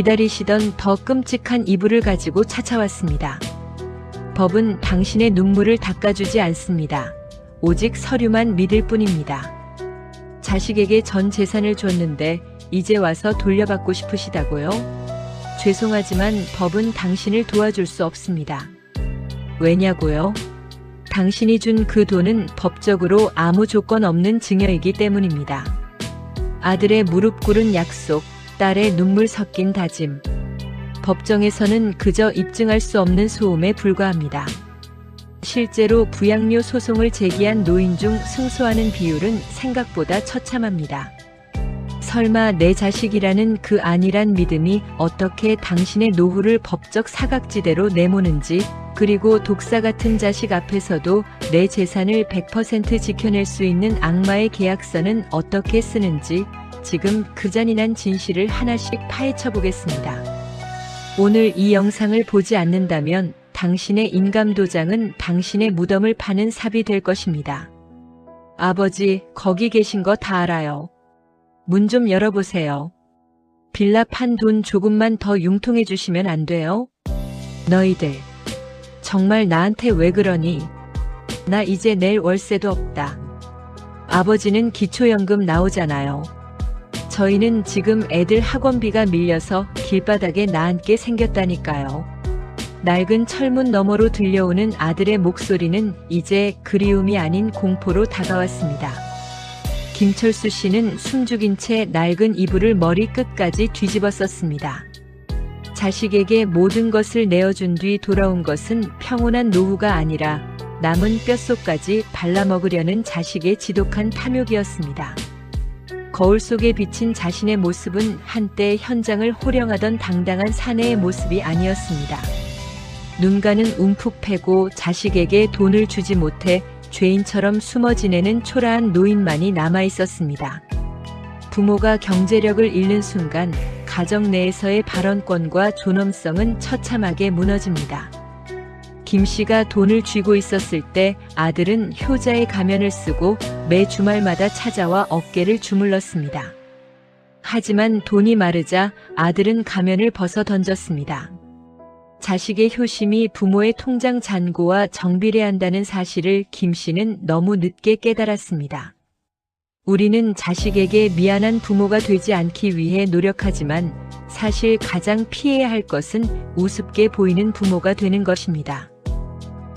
기다리시던 더 끔찍한 이불을 가지고 찾아왔습니다. 법은 당신의 눈물을 닦아주지 않습니다. 오직 서류만 믿을 뿐입니다. 자식에게 전 재산을 줬는데 이제 와서 돌려받고 싶으시다고요? 죄송하지만 법은 당신을 도와줄 수 없습니다. 왜냐고요? 당신이 준 그 돈은 법적으로 아무 조건 없는 증여이기 때문입니다. 아들의 무릎 꿇은 약속, 딸의 눈물 섞인 다짐. 법정에서는 그저 입증할 수 없는 소음에 불과합니다. 실제로 부양료 소송을 제기한 노인 중 승소하는 비율은 생각보다 처참합니다. 설마 내 자식이라는 그 안일한 믿음이 어떻게 당신의 노후를 법적 사각지대로 내모는지, 그리고 독사 같은 자식 앞에서도 내 재산을 100% 지켜낼 수 있는 악마의 계약서는 어떻게 쓰는지 지금 그 잔인한 진실을 하나씩 파헤쳐 보겠습니다. 오늘 이 영상을 보지 않는다면 당신의 인감도장은 당신의 무덤을 파는 삽이 될 것입니다. 아버지, 거기 계신 거 다 알아요. 문 좀 열어보세요. 빌라 판 돈 조금만 더 융통해 주시면 안 돼요? 너희들 정말 나한테 왜 그러니? 나 이제 낼 월세도 없다. 아버지는 기초연금 나오잖아요. 저희는 지금 애들 학원비가 밀려서 길바닥에 나앉게 생겼다니까요. 낡은 철문 너머로 들려오는 아들의 목소리는 이제 그리움이 아닌 공포로 다가왔습니다. 김철수 씨는 숨죽인 채 낡은 이불을 머리 끝까지 뒤집어 썼습니다. 자식에게 모든 것을 내어준 뒤 돌아온 것은 평온한 노후가 아니라 남은 뼛속까지 발라먹으려는 자식의 지독한 탐욕이었습니다. 거울 속에 비친 자신의 모습은 한때 현장을 호령하던 당당한 사내의 모습이 아니었습니다. 눈가는 움푹 패고 자식에게 돈을 주지 못해 죄인처럼 숨어 지내는 초라한 노인만이 남아있었습니다. 부모가 경제력을 잃는 순간 가정 내에서의 발언권과 존엄성은 처참하게 무너집니다. 김 씨가 돈을 쥐고 있었을 때 아들은 효자의 가면을 쓰고 매 주말마다 찾아와 어깨를 주물렀습니다. 하지만 돈이 마르자 아들은 가면을 벗어 던졌습니다. 자식의 효심이 부모의 통장 잔고와 정비례한다는 사실을 김 씨는 너무 늦게 깨달았습니다. 우리는 자식에게 미안한 부모가 되지 않기 위해 노력하지만 사실 가장 피해야 할 것은 우습게 보이는 부모가 되는 것입니다.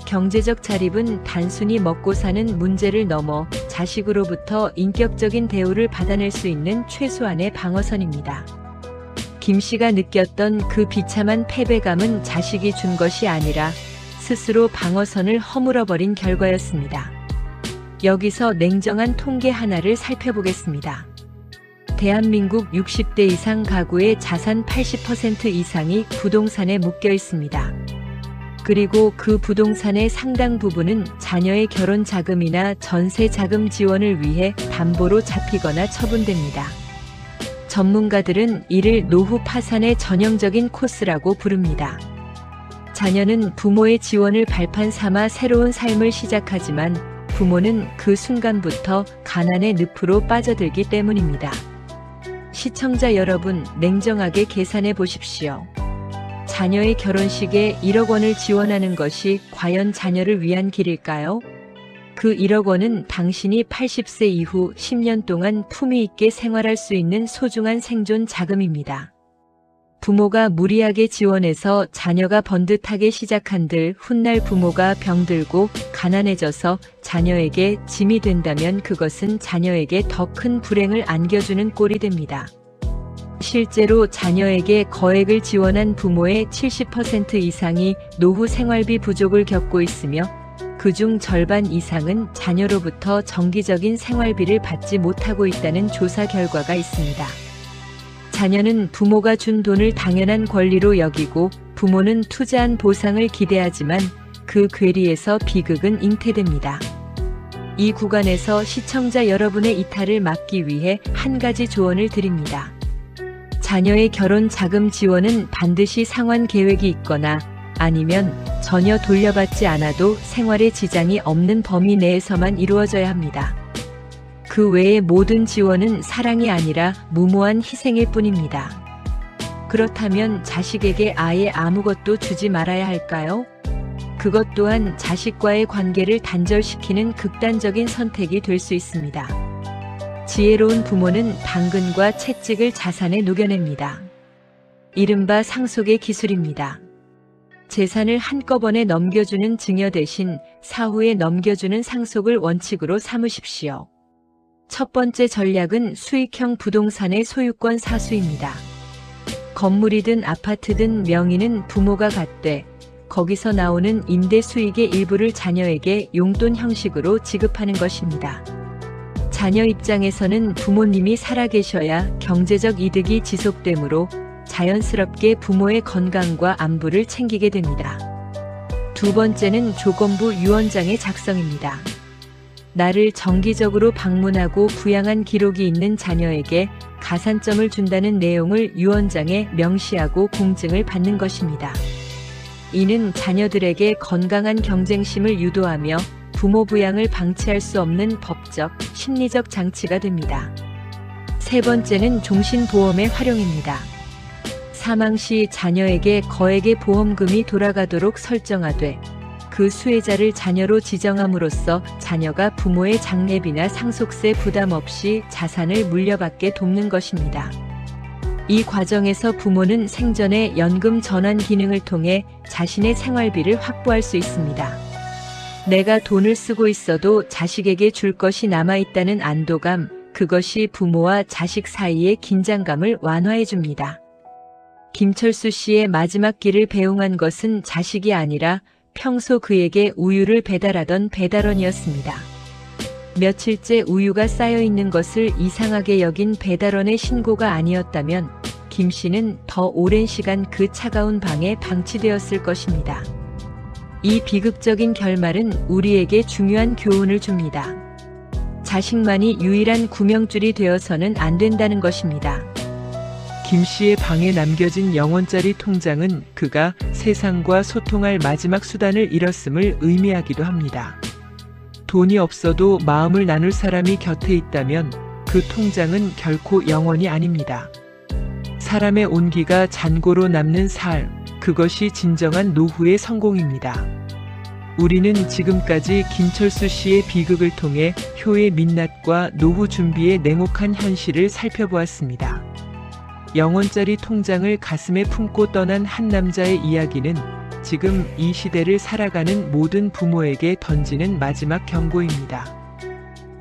경제적 자립은 단순히 먹고 사는 문제를 넘어 자식으로부터 인격적인 대우를 받아낼 수 있는 최소한의 방어선입니다. 김 씨가 느꼈던 그 비참한 패배감은 자식이 준 것이 아니라 스스로 방어선을 허물어버린 결과였습니다. 여기서 냉정한 통계 하나를 살펴보겠습니다. 대한민국 60대 이상 가구의 자산 80% 이상이 부동산에 묶여 있습니다. 그리고 그 부동산의 상당 부분은 자녀의 결혼 자금이나 전세 자금 지원을 위해 담보로 잡히거나 처분됩니다. 전문가들은 이를 노후 파산의 전형적인 코스라고 부릅니다. 자녀는 부모의 지원을 발판 삼아 새로운 삶을 시작하지만 부모는 그 순간부터 가난의 늪으로 빠져들기 때문입니다. 시청자 여러분, 냉정하게 계산해 보십시오. 자녀의 결혼식에 1억 원을 지원하는 것이 과연 자녀를 위한 길일까요? 그 1억 원은 당신이 80세 이후 10년 동안 품위 있게 생활할 수 있는 소중한 생존 자금입니다. 부모가 무리하게 지원해서 자녀가 번듯하게 시작한들 훗날 부모가 병들고 가난해져서 자녀에게 짐이 된다면 그것은 자녀에게 더 큰 불행을 안겨주는 꼴이 됩니다. 실제로 자녀에게 거액을 지원한 부모의 70% 이상이 노후 생활비 부족을 겪고 있으며 그중 절반 이상은 자녀로부터 정기적인 생활비를 받지 못하고 있다는 조사 결과가 있습니다. 자녀는 부모가 준 돈을 당연한 권리로 여기고 부모는 투자한 보상을 기대하지만 그 괴리에서 비극은 잉태됩니다. 이 구간에서 시청자 여러분의 이탈을 막기 위해 한 가지 조언을 드립니다. 자녀의 결혼 자금 지원은 반드시 상환 계획이 있거나 아니면 전혀 돌려받지 않아도 생활에 지장이 없는 범위 내에서만 이루어져야 합니다. 그 외의 모든 지원은 사랑이 아니라 무모한 희생일 뿐입니다. 그렇다면 자식에게 아예 아무것도 주지 말아야 할까요? 그것 또한 자식과의 관계를 단절시키는 극단적인 선택이 될 수 있습니다. 지혜로운 부모는 당근과 채찍을 자산에 녹여냅니다. 이른바 상속의 기술입니다. 재산을 한꺼번에 넘겨주는 증여 대신 사후에 넘겨주는 상속을 원칙으로 삼으십시오. 첫 번째 전략은 수익형 부동산의 소유권 사수입니다. 건물이든 아파트든 명의는 부모가 갖되 거기서 나오는 임대 수익의 일부를 자녀에게 용돈 형식으로 지급하는 것입니다. 자녀 입장에서는 부모님이 살아계셔야 경제적 이득이 지속되므로 자연스럽게 부모의 건강과 안부를 챙기게 됩니다. 두 번째는 조건부 유언장의 작성입니다. 나를 정기적으로 방문하고 부양한 기록이 있는 자녀에게 가산점을 준다는 내용을 유언장에 명시하고 공증을 받는 것입니다. 이는 자녀들에게 건강한 경쟁심을 유도하며 부모 부양을 방치할 수 없는 법적, 심리적 장치가 됩니다. 세 번째는 종신보험의 활용입니다. 사망 시 자녀에게 거액의 보험금이 돌아가도록 설정하되 그 수혜자를 자녀로 지정함으로써 자녀가 부모의 장례비나 상속세 부담 없이 자산을 물려받게 돕는 것입니다. 이 과정에서 부모는 생전에 연금 전환 기능을 통해 자신의 생활비를 확보할 수 있습니다. 내가 돈을 쓰고 있어도 자식에게 줄 것이 남아있다는 안도감, 그것이 부모와 자식 사이의 긴장감을 완화해 줍니다. 김철수 씨의 마지막 길을 배웅한 것은 자식이 아니라 평소 그에게 우유를 배달하던 배달원이었습니다. 며칠째 우유가 쌓여 있는 것을 이상하게 여긴 배달원의 신고가 아니었다면 김 씨는 더 오랜 시간 그 차가운 방에 방치되었을 것입니다. 이 비극적인 결말은 우리에게 중요한 교훈을 줍니다. 자식만이 유일한 구명줄이 되어서는 안 된다는 것입니다. 김 씨의 방에 남겨진 영원짜리 통장은 그가 세상과 소통할 마지막 수단을 잃었음을 의미하기도 합니다. 돈이 없어도 마음을 나눌 사람이 곁에 있다면 그 통장은 결코 영원이 아닙니다. 사람의 온기가 잔고로 남는 삶, 그것이 진정한 노후의 성공입니다. 우리는 지금까지 김철수 씨의 비극을 통해 효의 민낯과 노후 준비의 냉혹한 현실을 살펴보았습니다. 영원짜리 통장을 가슴에 품고 떠난 한 남자의 이야기는 지금 이 시대를 살아가는 모든 부모에게 던지는 마지막 경고입니다.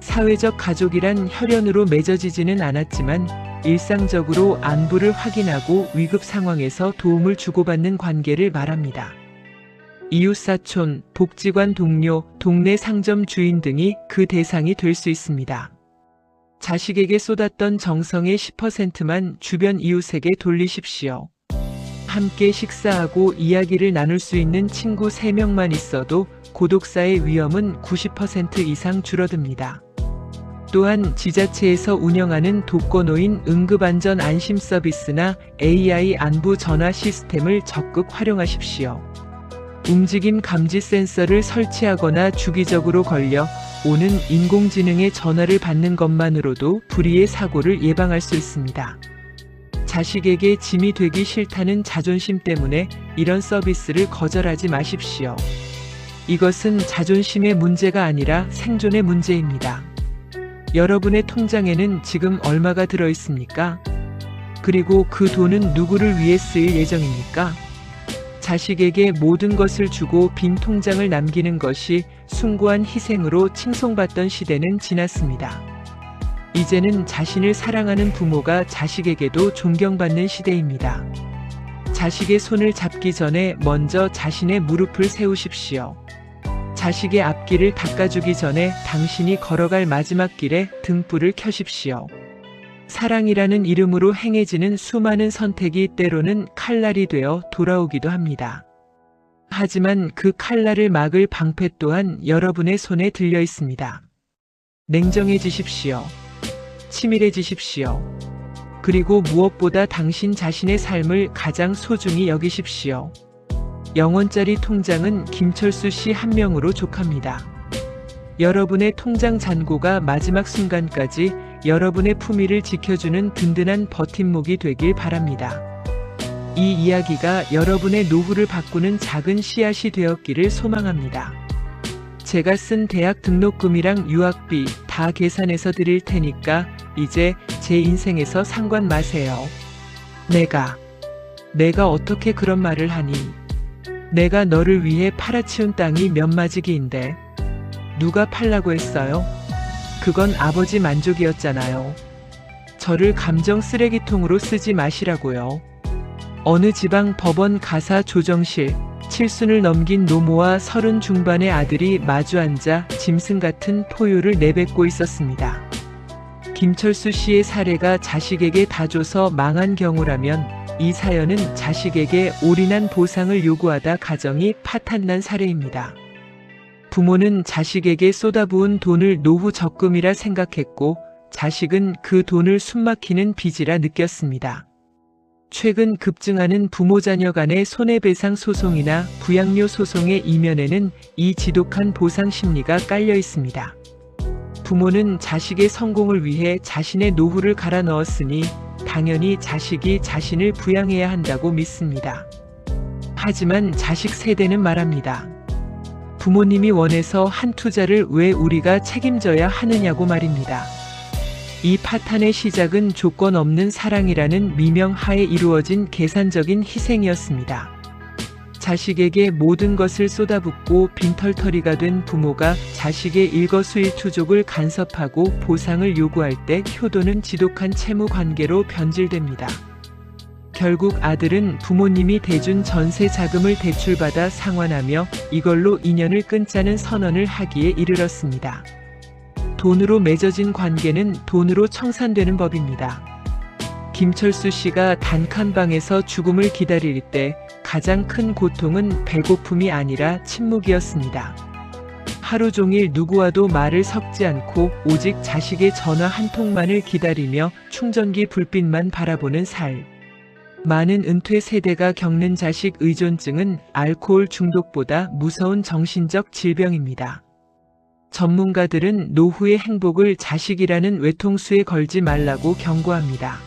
사회적 가족이란 혈연으로 맺어지지는 않았지만 일상적으로 안부를 확인하고 위급 상황에서 도움을 주고받는 관계를 말합니다. 이웃사촌, 복지관 동료, 동네 상점 주인 등이 그 대상이 될 수 있습니다. 자식에게 쏟았던 정성의 10%만 주변 이웃에게 돌리십시오. 함께 식사하고 이야기를 나눌 수 있는 친구 3명만 있어도 고독사의 위험은 90% 이상 줄어듭니다. 또한 지자체에서 운영하는 독거노인 응급안전 안심 서비스나 AI 안부 전화 시스템을 적극 활용하십시오. 움직임 감지 센서를 설치하거나 주기적으로 걸려 오는 인공지능의 전화를 받는 것만으로도 불의의 사고를 예방할 수 있습니다. 자식에게 짐이 되기 싫다는 자존심 때문에 이런 서비스를 거절하지 마십시오. 이것은 자존심의 문제가 아니라 생존의 문제입니다. 여러분의 통장에는 지금 얼마가 들어 있습니까? 그리고 그 돈은 누구를 위해 쓰일 예정입니까? 자식에게 모든 것을 주고 빈 통장을 남기는 것이 숭고한 희생으로 칭송받던 시대는 지났습니다. 이제는 자신을 사랑하는 부모가 자식에게도 존경받는 시대입니다. 자식의 손을 잡기 전에 먼저 자신의 무릎을 세우십시오. 자식의 앞길을 닦아주기 전에 당신이 걸어갈 마지막 길에 등불을 켜십시오. 사랑이라는 이름으로 행해지는 수많은 선택이 때로는 칼날이 되어 돌아오기도 합니다. 하지만 그 칼날을 막을 방패 또한 여러분의 손에 들려 있습니다. 냉정해지십시오. 치밀해지십시오. 그리고 무엇보다 당신 자신의 삶을 가장 소중히 여기십시오. 영원짜리 통장은 김철수 씨 한 명으로 족합니다. 여러분의 통장 잔고가 마지막 순간까지 여러분의 품위를 지켜주는 든든한 버팀목이 되길 바랍니다. 이 이야기가 여러분의 노후를 바꾸는 작은 씨앗이 되었기를 소망합니다. 제가 쓴 대학 등록금이랑 유학비 다 계산해서 드릴 테니까 이제 제 인생에서 상관 마세요. 내가 어떻게 그런 말을 하니? 내가 너를 위해 팔아치운 땅이 몇 마지기인데 누가 팔라고 했어요? 그건 아버지 만족이었잖아요. 저를 감정 쓰레기통으로 쓰지 마시라고요. 어느 지방 법원 가사 조정실, 7순을 넘긴 노모와 30 중반의 아들이 마주 앉아 짐승 같은 포효를 내뱉고 있었습니다. 김철수 씨의 사례가 자식에게 다 줘서 망한 경우라면 이 사연은 자식에게 올인한 보상을 요구하다 가정이 파탄난 사례입니다. 부모는 자식에게 쏟아부은 돈을 노후 적금이라 생각했고 자식은 그 돈을 숨막히는 빚이라 느꼈습니다. 최근 급증하는 부모 자녀 간의 손해배상 소송이나 부양료 소송의 이면에는 이 지독한 보상 심리가 깔려 있습니다. 부모는 자식의 성공을 위해 자신의 노후를 갈아 넣었으니 당연히 자식이 자신을 부양해야 한다고 믿습니다. 하지만 자식 세대는 말합니다. 부모님이 원해서 한 투자를 왜 우리가 책임져야 하느냐고 말입니다. 이 파탄의 시작은 조건 없는 사랑이라는 미명하에 이루어진 계산적인 희생이었습니다. 자식에게 모든 것을 쏟아붓고 빈털터리가 된 부모가 자식의 일거수일투족을 간섭하고 보상을 요구할 때 효도는 지독한 채무 관계로 변질됩니다. 결국 아들은 부모님이 대준 전세 자금을 대출받아 상환하며 이걸로 인연을 끊자는 선언을 하기에 이르렀습니다. 돈으로 맺어진 관계는 돈으로 청산되는 법입니다. 김철수 씨가 단칸방에서 죽음을 기다릴 때 가장 큰 고통은 배고픔이 아니라 침묵이었습니다. 하루 종일 누구와도 말을 섞지 않고 오직 자식의 전화 한 통만을 기다리며 충전기 불빛만 바라보는 삶. 많은 은퇴 세대가 겪는 자식 의존증은 알코올 중독보다 무서운 정신적 질병입니다. 전문가들은 노후의 행복을 자식이라는 외통수에 걸지 말라고 경고합니다.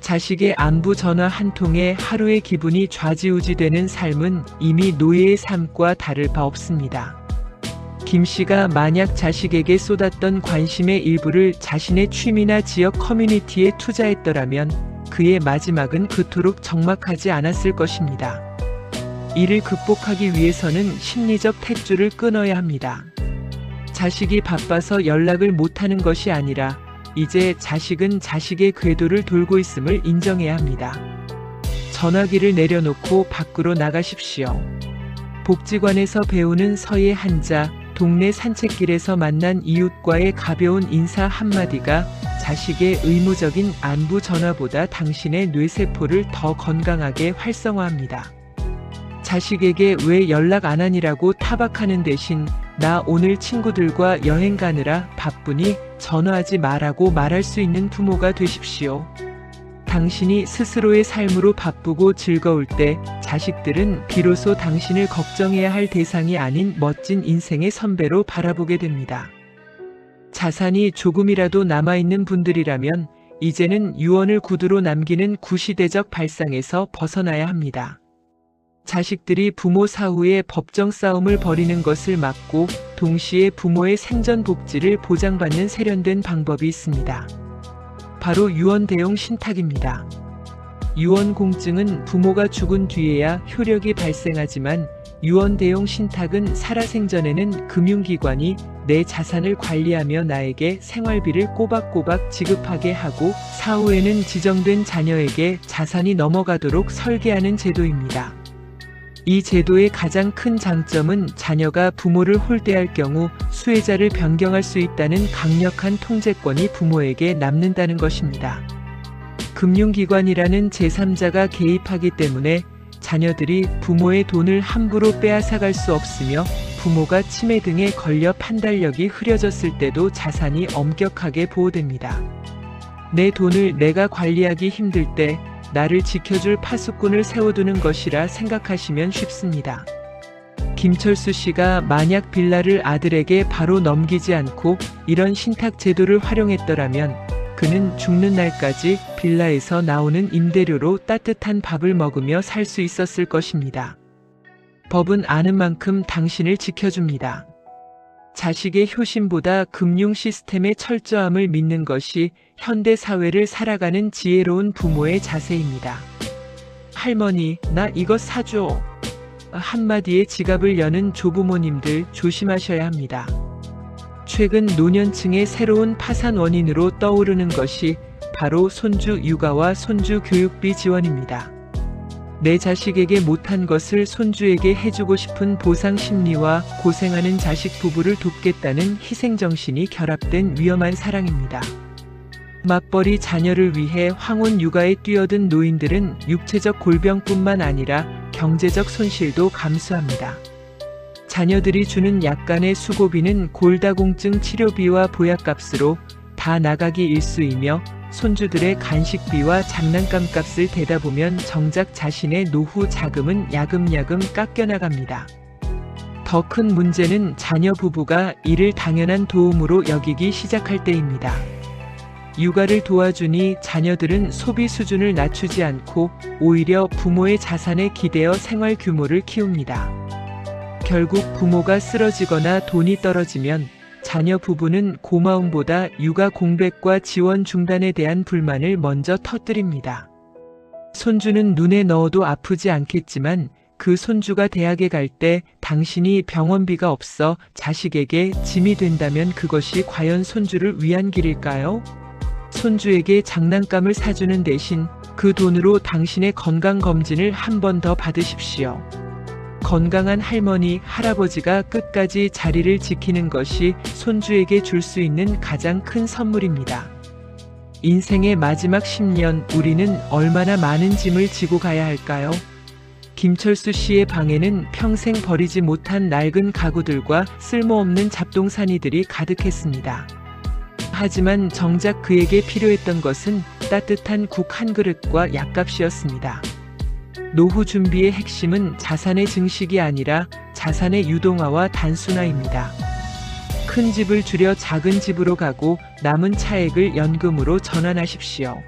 자식의 안부 전화 한 통에 하루의 기분이 좌지우지되는 삶은 이미 노예의 삶과 다를 바 없습니다. 김 씨가 만약 자식에게 쏟았던 관심의 일부를 자신의 취미나 지역 커뮤니티에 투자했더라면 그의 마지막은 그토록 적막하지 않았을 것입니다. 이를 극복하기 위해서는 심리적 탯줄을 끊어야 합니다. 자식이 바빠서 연락을 못하는 것이 아니라 이제 자식은 자식의 궤도를 돌고 있음을 인정해야 합니다. 전화기를 내려놓고 밖으로 나가십시오. 복지관에서 배우는 서예 한자, 동네 산책길에서 만난 이웃과의 가벼운 인사 한마디가 자식의 의무적인 안부 전화보다 당신의 뇌세포를 더 건강하게 활성화합니다. 자식에게 왜 연락 안 하니라고 타박하는 대신 나 오늘 친구들과 여행 가느라 바쁘니 전화하지 마라고 말할 수 있는 부모가 되십시오. 당신이 스스로의 삶으로 바쁘고 즐거울 때 자식들은 비로소 당신을 걱정해야 할 대상이 아닌 멋진 인생의 선배로 바라보게 됩니다. 자산이 조금이라도 남아있는 분들이라면 이제는 유언을 구두로 남기는 구시대적 발상에서 벗어나야 합니다. 자식들이 부모 사후에 법정 싸움을 벌이는 것을 막고 동시에 부모의 생전 복지를 보장받는 세련된 방법이 있습니다. 바로 유언 대용 신탁입니다. 유언 공증은 부모가 죽은 뒤에야 효력이 발생하지만 유언 대용 신탁은 살아생전에는 금융기관이 내 자산을 관리하며 나에게 생활비를 꼬박꼬박 지급하게 하고 사후에는 지정된 자녀에게 자산이 넘어가도록 설계하는 제도입니다. 이 제도의 가장 큰 장점은 자녀가 부모를 홀대할 경우 수혜자를 변경할 수 있다는 강력한 통제권이 부모에게 남는다는 것입니다. 금융기관이라는 제3자가 개입하기 때문에 자녀들이 부모의 돈을 함부로 빼앗아갈 수 없으며 부모가 치매 등에 걸려 판단력이 흐려졌을 때도 자산이 엄격하게 보호됩니다. 내 돈을 내가 관리하기 힘들 때 나를 지켜줄 파수꾼을 세워두는 것이라 생각하시면 쉽습니다. 김철수 씨가 만약 빌라를 아들에게 바로 넘기지 않고 이런 신탁 제도를 활용했더라면 그는 죽는 날까지 빌라에서 나오는 임대료로 따뜻한 밥을 먹으며 살 수 있었을 것입니다. 법은 아는 만큼 당신을 지켜줍니다. 자식의 효심보다 금융 시스템의 철저함을 믿는 것이 현대 사회를 살아가는 지혜로운 부모의 자세입니다. 할머니, 나 이거 사줘. 한마디에 지갑을 여는 조부모님들 조심하셔야 합니다. 최근 노년층의 새로운 파산 원인으로 떠오르는 것이 바로 손주 육아와 손주 교육비 지원입니다. 내 자식에게 못한 것을 손주에게 해주고 싶은 보상 심리와 고생하는 자식 부부를 돕겠다는 희생정신이 결합된 위험한 사랑입니다. 맞벌이 자녀를 위해 황혼 육아에 뛰어든 노인들은 육체적 골병뿐만 아니라 경제적 손실도 감수합니다. 자녀들이 주는 약간의 수고비는 골다공증 치료비와 보약값으로 다 나가기 일쑤이며 손주들의 간식비와 장난감 값을 대다 보면 정작 자신의 노후 자금은 야금야금 깎여나갑니다. 더 큰 문제는 자녀 부부가 이를 당연한 도움으로 여기기 시작할 때입니다. 육아를 도와주니 자녀들은 소비 수준을 낮추지 않고 오히려 부모의 자산에 기대어 생활 규모를 키웁니다. 결국 부모가 쓰러지거나 돈이 떨어지면 자녀 부부는 고마움보다 육아 공백과 지원 중단에 대한 불만을 먼저 터뜨립니다. 손주는 눈에 넣어도 아프지 않겠지만 그 손주가 대학에 갈 때 당신이 병원비가 없어 자식에게 짐이 된다면 그것이 과연 손주를 위한 길일까요? 손주에게 장난감을 사주는 대신 그 돈으로 당신의 건강검진을 한 번 더 받으십시오. 건강한 할머니, 할아버지가 끝까지 자리를 지키는 것이 손주에게 줄 수 있는 가장 큰 선물입니다. 인생의 마지막 10년, 우리는 얼마나 많은 짐을 지고 가야 할까요? 김철수 씨의 방에는 평생 버리지 못한 낡은 가구들과 쓸모없는 잡동사니들이 가득했습니다. 하지만 정작 그에게 필요했던 것은 따뜻한 국 한 그릇과 약값이었습니다. 노후 준비의 핵심은 자산의 증식이 아니라 자산의 유동화와 단순화입니다. 큰 집을 줄여 작은 집으로 가고 남은 차액을 연금으로 전환하십시오.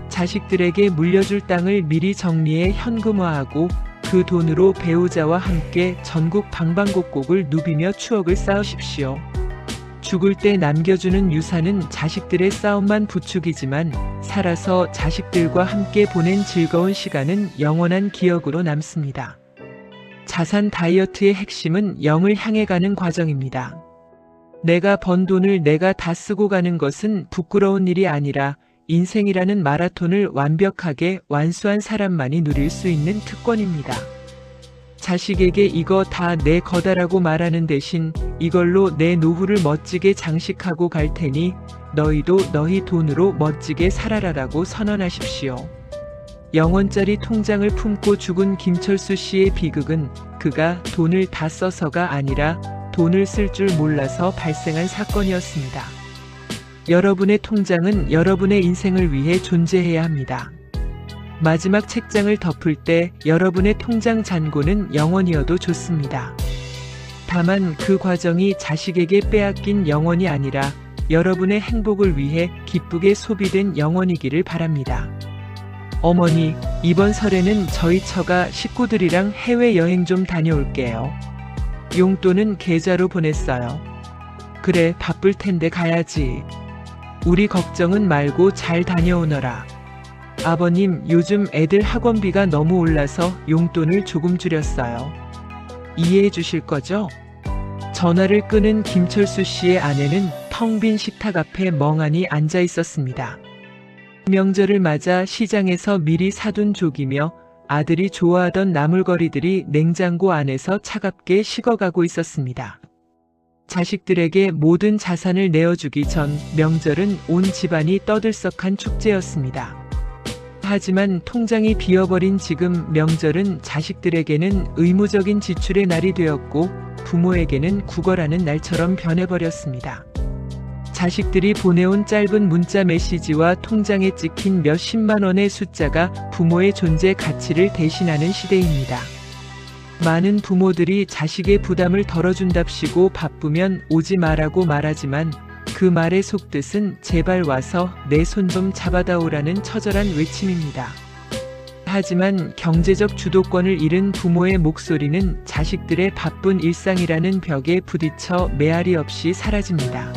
자식들에게 물려줄 땅을 미리 정리해 현금화하고 그 돈으로 배우자와 함께 전국 방방곡곡을 누비며 추억을 쌓으십시오. 죽을 때 남겨주는 유산은 자식들의 싸움만 부추기지만 살아서 자식들과 함께 보낸 즐거운 시간은 영원한 기억으로 남습니다. 자산 다이어트의 핵심은 0을 향해 가는 과정입니다. 내가 번 돈을 내가 다 쓰고 가는 것은 부끄러운 일이 아니라 인생이라는 마라톤을 완벽하게 완수한 사람만이 누릴 수 있는 특권입니다. 자식에게 이거 다 내 거다라고 말하는 대신 이걸로 내 노후를 멋지게 장식하고 갈 테니 너희도 너희 돈으로 멋지게 살아라라고 선언하십시오. 0원짜리 통장을 품고 죽은 김철수 씨의 비극은 그가 돈을 다 써서가 아니라 돈을 쓸 줄 몰라서 발생한 사건이었습니다. 여러분의 통장은 여러분의 인생을 위해 존재해야 합니다. 마지막 책장을 덮을 때 여러분의 통장 잔고는 0원이어도 좋습니다. 다만 그 과정이 자식에게 빼앗긴 0원이 아니라 여러분의 행복을 위해 기쁘게 소비된 0원이기를 바랍니다. 어머니, 이번 설에는 저희 처가 식구들이랑 해외여행 좀 다녀올게요. 용돈은 계좌로 보냈어요. 그래, 바쁠 텐데 가야지. 우리 걱정은 말고 잘 다녀오너라. 아버님, 요즘 애들 학원비가 너무 올라서 용돈을 조금 줄였어요. 이해해 주실 거죠? 전화를 끊은 김철수 씨의 아내는 텅 빈 식탁 앞에 멍하니 앉아 있었습니다. 명절을 맞아 시장에서 미리 사둔 조기며 아들이 좋아하던 나물거리들이 냉장고 안에서 차갑게 식어가고 있었습니다. 자식들에게 모든 자산을 내어주기 전 명절은 온 집안이 떠들썩한 축제였습니다. 하지만 통장이 비어버린 지금 명절은 자식들에게는 의무적인 지출의 날이 되었고 부모에게는 구걸하는 날처럼 변해버렸습니다. 자식들이 보내온 짧은 문자 메시지와 통장에 찍힌 몇십만 원의 숫자가 부모의 존재 가치를 대신하는 시대입니다. 많은 부모들이 자식의 부담을 덜어준답시고 바쁘면 오지 마라고 말하지만 그 말의 속뜻은 제발 와서 내 손 좀 잡아다오라는 처절한 외침입니다. 하지만 경제적 주도권을 잃은 부모의 목소리는 자식들의 바쁜 일상이라는 벽에 부딪혀 메아리 없이 사라집니다.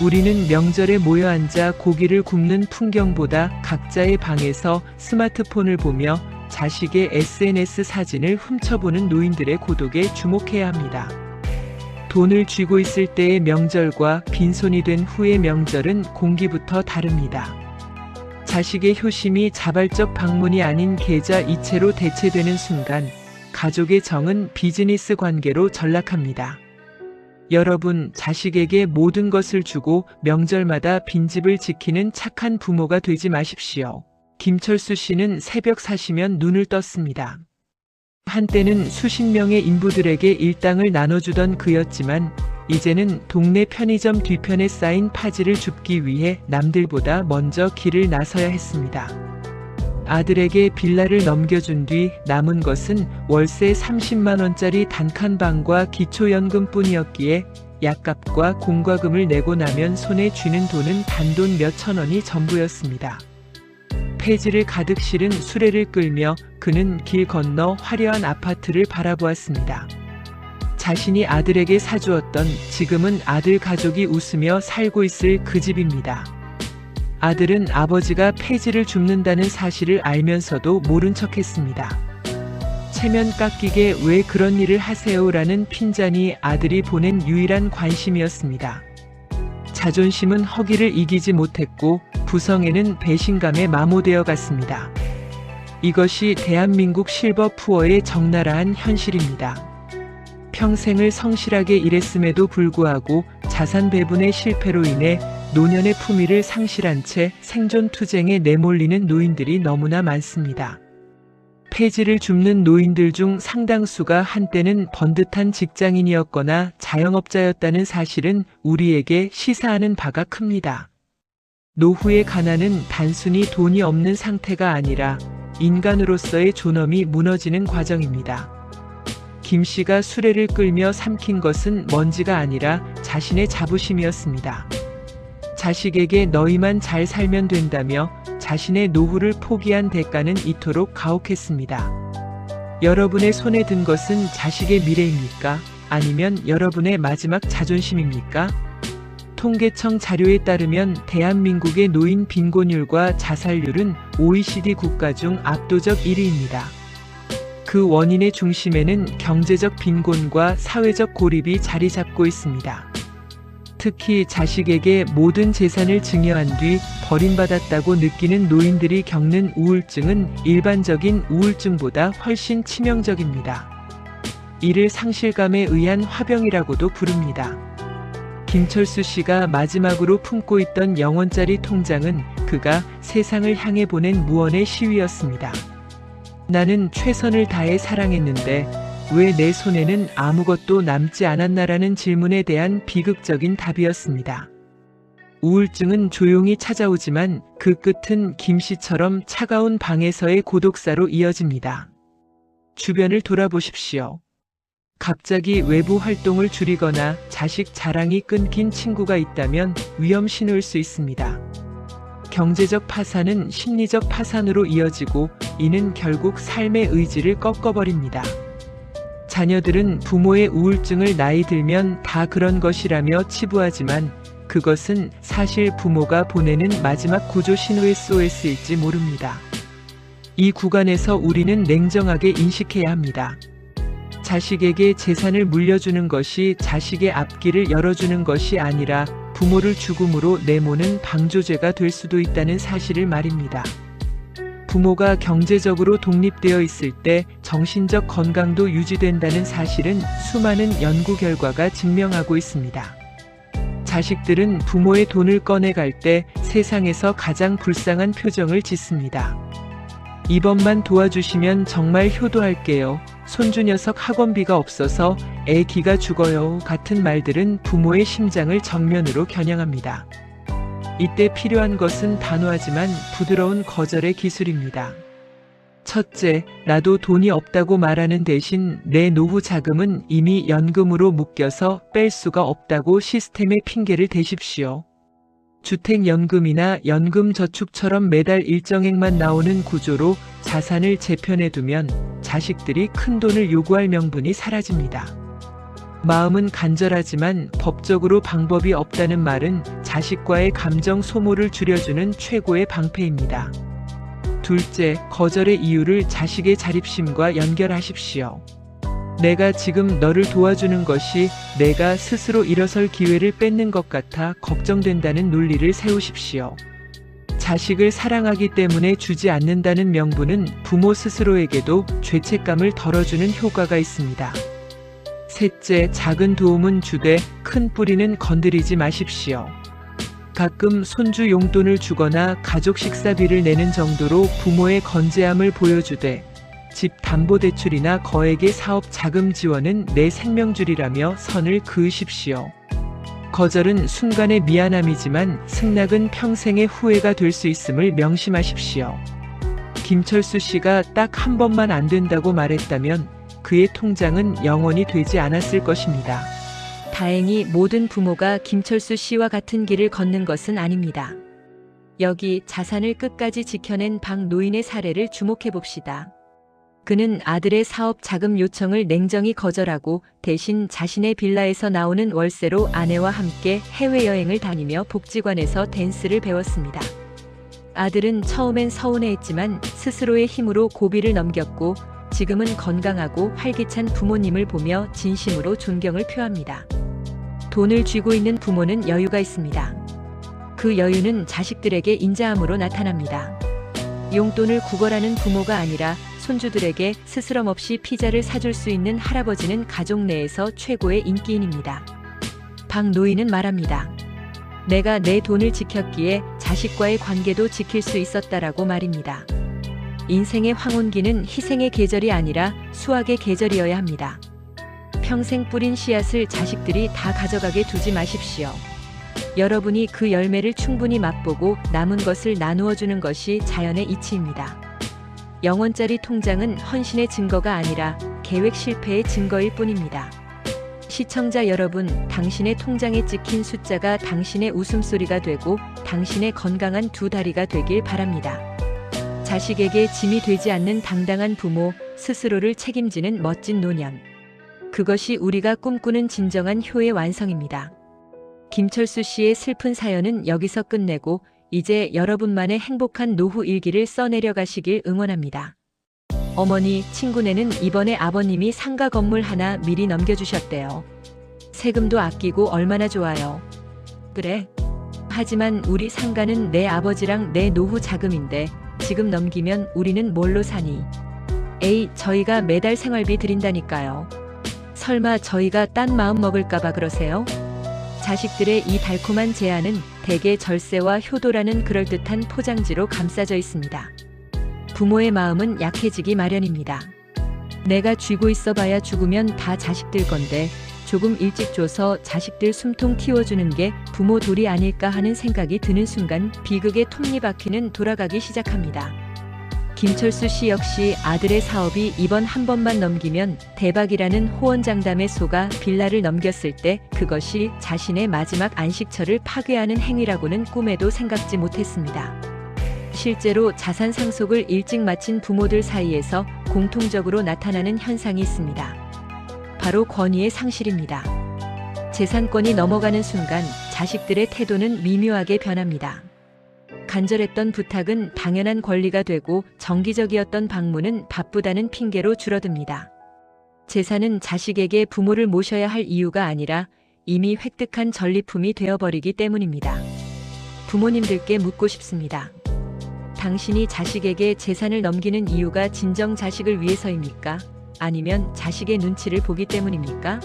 우리는 명절에 모여 앉아 고기를 굽는 풍경보다 각자의 방에서 스마트폰을 보며 자식의 SNS 사진을 훔쳐보는 노인들의 고독에 주목해야 합니다. 돈을 쥐고 있을 때의 명절과 빈손이 된 후의 명절은 공기부터 다릅니다. 자식의 효심이 자발적 방문이 아닌 계좌 이체로 대체되는 순간 가족의 정은 비즈니스 관계로 전락합니다. 여러분, 자식에게 모든 것을 주고 명절마다 빈집을 지키는 착한 부모가 되지 마십시오. 김철수 씨는 새벽 4시면 눈을 떴습니다. 한때는 수십 명의 인부들에게 일당을 나눠주던 그였지만 이제는 동네 편의점 뒤편에 쌓인 파지를 줍기 위해 남들보다 먼저 길을 나서야 했습니다. 아들에게 빌라를 넘겨준 뒤 남은 것은 월세 30만 원짜리 단칸방과 기초연금뿐이었기에 약값과 공과금을 내고 나면 손에 쥐는 돈은 단돈 몇천 원이 전부였습니다. 폐지를 가득 실은 수레를 끌며 그는 길 건너 화려한 아파트를 바라보았습니다. 자신이 아들에게 사주었던, 지금은 아들 가족이 웃으며 살고 있을 그 집입니다. 아들은 아버지가 폐지를 줍는다는 사실을 알면서도 모른 척했습니다. 체면 깎이게 왜 그런 일을 하세요라는 핀잔이 아들이 보낸 유일한 관심이었습니다. 자존심은 허기를 이기지 못했고 부성애는 배신감에 마모되어 갔습니다. 이것이 대한민국 실버 푸어의 적나라한 현실입니다. 평생을 성실하게 일했음에도 불구하고 자산 배분의 실패로 인해 노년의 품위를 상실한 채 생존 투쟁에 내몰리는 노인들이 너무나 많습니다. 폐지를 줍는 노인들 중 상당수가 한때는 번듯한 직장인이었거나 자영업자였다는 사실은 우리에게 시사하는 바가 큽니다. 노후의 가난은 단순히 돈이 없는 상태가 아니라 인간으로서의 존엄이 무너지는 과정입니다. 김 씨가 수레를 끌며 삼킨 것은 먼지가 아니라 자신의 자부심이었습니다. 자식에게 너희만 잘 살면 된다며 자신의 노후를 포기한 대가는 이토록 가혹했습니다. 여러분의 손에 든 것은 자식의 미래입니까? 아니면 여러분의 마지막 자존심입니까? 통계청 자료에 따르면 대한민국의 노인 빈곤율과 자살률은 OECD 국가 중 압도적 1위입니다. 그 원인의 중심에는 경제적 빈곤과 사회적 고립이 자리 잡고 있습니다. 특히 자식에게 모든 재산을 증여한 뒤 버림받았다고 느끼는 노인들이 겪는 우울증은 일반적인 우울증보다 훨씬 치명적입니다. 이를 상실감에 의한 화병이라고도 부릅니다. 김철수 씨가 마지막으로 품고 있던 영원짜리 통장은 그가 세상을 향해 보낸 무언의 시위였습니다. 나는 최선을 다해 사랑했는데 왜 내 손에는 아무것도 남지 않았나라는 질문에 대한 비극적인 답이었습니다. 우울증은 조용히 찾아오지만 그 끝은 김 씨처럼 차가운 방에서의 고독사로 이어집니다. 주변을 돌아보십시오. 갑자기 외부 활동을 줄이거나 자식 자랑이 끊긴 친구가 있다면 위험 신호일 수 있습니다. 경제적 파산은 심리적 파산으로 이어지고 이는 결국 삶의 의지를 꺾어버립니다. 자녀들은 부모의 우울증을 나이 들면 다 그런 것이라며 치부하지만 그것은 사실 부모가 보내는 마지막 구조 신호 SOS일지 모릅니다. 이 구간에서 우리는 냉정하게 인식해야 합니다. 자식에게 재산을 물려주는 것이 자식의 앞길을 열어주는 것이 아니라 부모를 죽음으로 내모는 방조죄가 될 수도 있다는 사실을 말입니다. 부모가 경제적으로 독립되어 있을 때 정신적 건강도 유지된다는 사실은 수많은 연구 결과가 증명하고 있습니다. 자식들은 부모의 돈을 꺼내갈 때 세상에서 가장 불쌍한 표정을 짓습니다. 이번만 도와주시면 정말 효도할게요. 손주 녀석 학원비가 없어서 애 기가 죽어요. 같은 말들은 부모의 심장을 정면으로 겨냥합니다. 이때 필요한 것은 단호하지만 부드러운 거절의 기술입니다. 첫째, 나도 돈이 없다고 말하는 대신 내 노후 자금은 이미 연금으로 묶여서 뺄 수가 없다고 시스템에 핑계를 대십시오. 주택연금이나 연금저축처럼 매달 일정액만 나오는 구조로 자산을 재편해두면 자식들이 큰 돈을 요구할 명분이 사라집니다. 마음은 간절하지만 법적으로 방법이 없다는 말은 자식과의 감정 소모를 줄여주는 최고의 방패입니다. 둘째, 거절의 이유를 자식의 자립심과 연결하십시오. 내가 지금 너를 도와주는 것이 내가 스스로 일어설 기회를 뺏는 것 같아 걱정된다는 논리를 세우십시오. 자식을 사랑하기 때문에 주지 않는다는 명분은 부모 스스로에게도 죄책감을 덜어주는 효과가 있습니다. 셋째, 작은 도움은 주되 큰 뿌리는 건드리지 마십시오. 가끔 손주 용돈을 주거나 가족 식사비를 내는 정도로 부모의 건재함을 보여주되 집 담보대출이나 거액의 사업 자금 지원은 내 생명줄이라며 선을 그으십시오. 거절은 순간의 미안함이지만 승낙은 평생의 후회가 될 수 있음을 명심하십시오. 김철수 씨가 딱 한 번만 안 된다고 말했다면 그의 통장은 영원히 되지 않았을 것입니다. 다행히 모든 부모가 김철수 씨와 같은 길을 걷는 것은 아닙니다. 여기 자산을 끝까지 지켜낸 박 노인의 사례를 주목해 봅시다. 그는 아들의 사업 자금 요청을 냉정히 거절하고 대신 자신의 빌라에서 나오는 월세로 아내와 함께 해외여행을 다니며 복지관에서 댄스를 배웠습니다. 아들은 처음엔 서운해했지만 스스로의 힘으로 고비를 넘겼고 지금은 건강하고 활기찬 부모님을 보며 진심으로 존경을 표합니다. 돈을 쥐고 있는 부모는 여유가 있습니다. 그 여유는 자식들에게 인자함으로 나타납니다. 용돈을 구걸하는 부모가 아니라 손주들에게 스스럼 없이 피자를 사줄 수 있는 할아버지는 가족 내에서 최고의 인기인입니다. 박 노인은 말합니다. 내가 내 돈을 지켰기에 자식과의 관계도 지킬 수 있었다라고 말입니다. 인생의 황혼기는 희생의 계절이 아니라 수확의 계절이어야 합니다. 평생 뿌린 씨앗을 자식들이 다 가져가게 두지 마십시오. 여러분이 그 열매를 충분히 맛보고 남은 것을 나누어 주는 것이 자연의 이치입니다. 영원짜리 통장은 헌신의 증거가 아니라 계획 실패의 증거일 뿐입니다. 시청자 여러분, 당신의 통장에 찍힌 숫자가 당신의 웃음소리가 되고 당신의 건강한 두 다리가 되길 바랍니다. 자식에게 짐이 되지 않는 당당한 부모, 스스로를 책임지는 멋진 노년. 그것이 우리가 꿈꾸는 진정한 효의 완성입니다. 김철수 씨의 슬픈 사연은 여기서 끝내고 이제 여러분만의 행복한 노후 일기를 써내려 가시길 응원합니다. 어머니, 친구네는 이번에 아버님이 상가 건물 하나 미리 넘겨주셨대요. 세금도 아끼고 얼마나 좋아요. 그래. 하지만 우리 상가는 내 아버지랑 내 노후 자금인데 지금 넘기면 우리는 뭘로 사니? 에이, 저희가 매달 생활비 드린다니까요. 설마 저희가 딴 마음 먹을까봐 그러세요? 자식들의 이 달콤한 제안은 대개 절세와 효도라는 그럴듯한 포장지로 감싸져 있습니다. 부모의 마음은 약해지기 마련입니다. 내가 쥐고 있어봐야 죽으면 다 자식들 건데 조금 일찍 줘서 자식들 숨통 키워주는 게 부모 도리 아닐까 하는 생각이 드는 순간 비극의 톱니바퀴는 돌아가기 시작합니다. 김철수 씨 역시 아들의 사업이 이번 한 번만 넘기면 대박이라는 호언장담에 속아 빌라를 넘겼을 때 그것이 자신의 마지막 안식처를 파괴하는 행위라고는 꿈에도 생각지 못했습니다. 실제로 자산 상속을 일찍 마친 부모들 사이에서 공통적으로 나타나는 현상이 있습니다. 바로 권위의 상실입니다. 재산권이 넘어가는 순간 자식들의 태도는 미묘하게 변합니다. 간절했던 부탁은 당연한 권리가 되고 정기적이었던 방문은 바쁘다는 핑계로 줄어듭니다. 재산은 자식에게 부모를 모셔야 할 이유가 아니라 이미 획득한 전리품이 되어버리기 때문입니다. 부모님들께 묻고 싶습니다. 당신이 자식에게 재산을 넘기는 이유가 진정 자식을 위해서입니까? 아니면 자식의 눈치를 보기 때문입니까?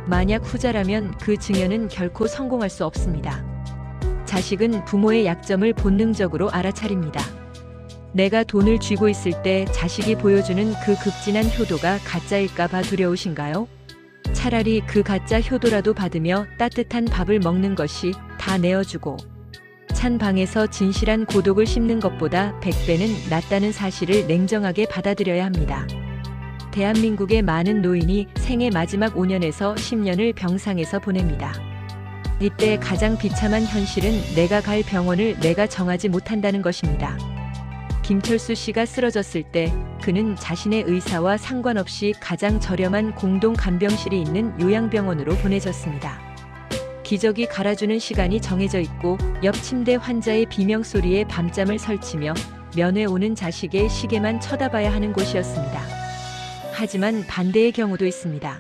만약 후자라면 그 증여는 결코 성공할 수 없습니다. 자식은 부모의 약점을 본능적으로 알아차립니다. 내가 돈을 쥐고 있을 때 자식이 보여주는 그 극진한 효도가 가짜일까봐 두려우신가요? 차라리 그 가짜 효도라도 받으며 따뜻한 밥을 먹는 것이 다 내어주고 찬 방에서 진실한 고독을 씹는 것보다 100배는 낫다는 사실을 냉정하게 받아들여야 합니다. 대한민국의 많은 노인이 생애 마지막 5년에서 10년을 병상에서 보냅니다. 이때 가장 비참한 현실은 내가 갈 병원을 내가 정하지 못한다는 것입니다. 김철수 씨가 쓰러졌을 때 그는 자신의 의사와 상관없이 가장 저렴한 공동 간병실이 있는 요양병원으로 보내졌습니다. 기저귀 갈아주는 시간이 정해져 있고 옆 침대 환자의 비명소리에 밤잠을 설치며 면회 오는 자식의 시계만 쳐다봐야 하는 곳이었습니다. 하지만 반대의 경우도 있습니다.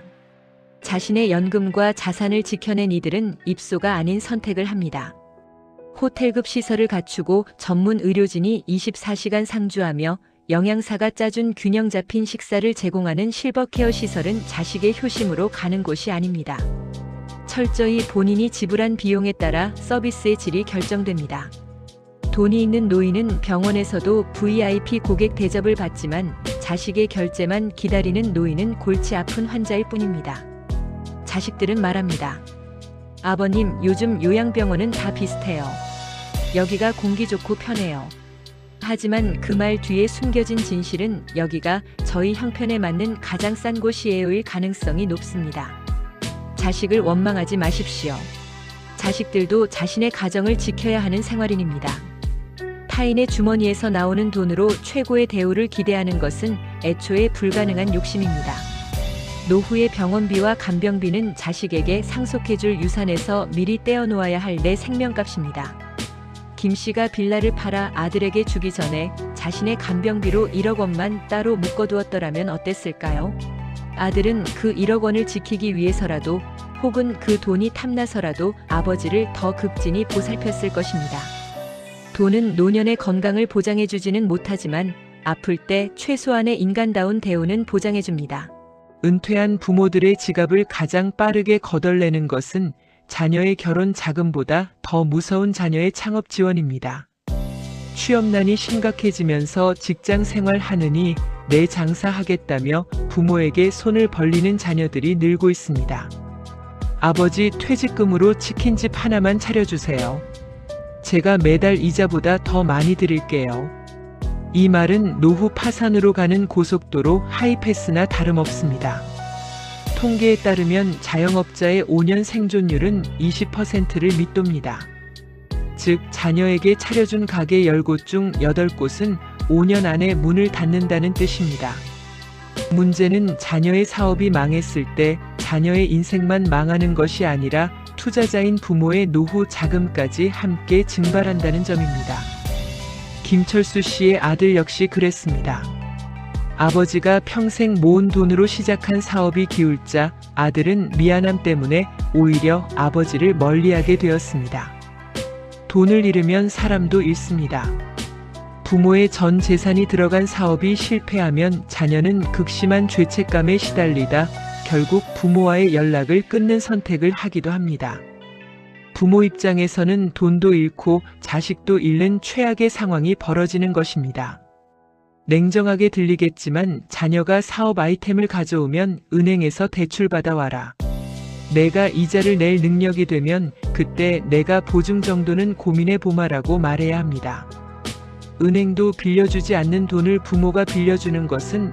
자신의 연금과 자산을 지켜낸 이들은 입소가 아닌 선택을 합니다. 호텔급 시설을 갖추고 전문 의료진이 24시간 상주하며 영양사가 짜준 균형 잡힌 식사를 제공하는 실버케어 시설은 자식의 효심으로 가는 곳이 아닙니다. 철저히 본인이 지불한 비용에 따라 서비스의 질이 결정됩니다. 돈이 있는 노인은 병원에서도 VIP 고객 대접을 받지만 자식의 결제만 기다리는 노인은 골치 아픈 환자일 뿐입니다. 자식들은 말합니다. 아버님, 요즘 요양병원은 다 비슷해요. 여기가 공기 좋고 편해요. 하지만 그 말 뒤에 숨겨진 진실은 여기가 저희 형편에 맞는 가장 싼 곳이에요일 가능성이 높습니다. 자식을 원망하지 마십시오. 자식들도 자신의 가정을 지켜야 하는 생활인입니다. 타인의 주머니에서 나오는 돈으로 최고의 대우를 기대하는 것은 애초에 불가능한 욕심입니다. 노후의 병원비와 간병비는 자식에게 상속해줄 유산에서 미리 떼어놓아야 할 내 생명값입니다. 김 씨가 빌라를 팔아 아들에게 주기 전에 자신의 간병비로 1억 원만 따로 묶어두었더라면 어땠을까요? 아들은 그 1억 원을 지키기 위해서라도 혹은 그 돈이 탐나서라도 아버지를 더 극진히 보살폈을 것입니다. 돈은 노년의 건강을 보장해주지는 못하지만 아플 때 최소한의 인간다운 대우는 보장해줍니다. 은퇴한 부모들의 지갑을 가장 빠르게 거덜내는 것은 자녀의 결혼 자금보다 더 무서운 자녀의 창업 지원입니다. 취업난이 심각해지면서 직장 생활하느니 내 장사하겠다며 부모에게 손을 벌리는 자녀들이 늘고 있습니다. 아버지 퇴직금으로 치킨집 하나만 차려주세요. 제가 매달 이자보다 더 많이 드릴게요. 이 말은 노후 파산으로 가는 고속도로 하이패스나 다름없습니다. 통계에 따르면 자영업자의 5년 생존율은 20%를 밑돕니다. 즉, 자녀에게 차려준 가게 10곳 중 8곳은 5년 안에 문을 닫는다는 뜻입니다. 문제는 자녀의 사업이 망했을 때 자녀의 인생만 망하는 것이 아니라 투자자인 부모의 노후 자금까지 함께 증발한다는 점입니다. 김철수 씨의 아들 역시 그랬습니다. 아버지가 평생 모은 돈으로 시작한 사업이 기울자 아들은 미안함 때문에 오히려 아버지를 멀리하게 되었습니다. 돈을 잃으면 사람도 잃습니다. 부모의 전 재산이 들어간 사업이 실패하면 자녀는 극심한 죄책감에 시달리다 결국 부모와의 연락을 끊는 선택을 하기도 합니다. 부모 입장에서는 돈도 잃고 자식도 잃는 최악의 상황이 벌어지는 것입니다. 냉정하게 들리겠지만 자녀가 사업 아이템을 가져오면 은행에서 대출받아 와라. 내가 이자를 낼 능력이 되면 그때 내가 보증 정도는 고민해 보마라고 말해야 합니다. 은행도 빌려주지 않는 돈을 부모가 빌려주는 것은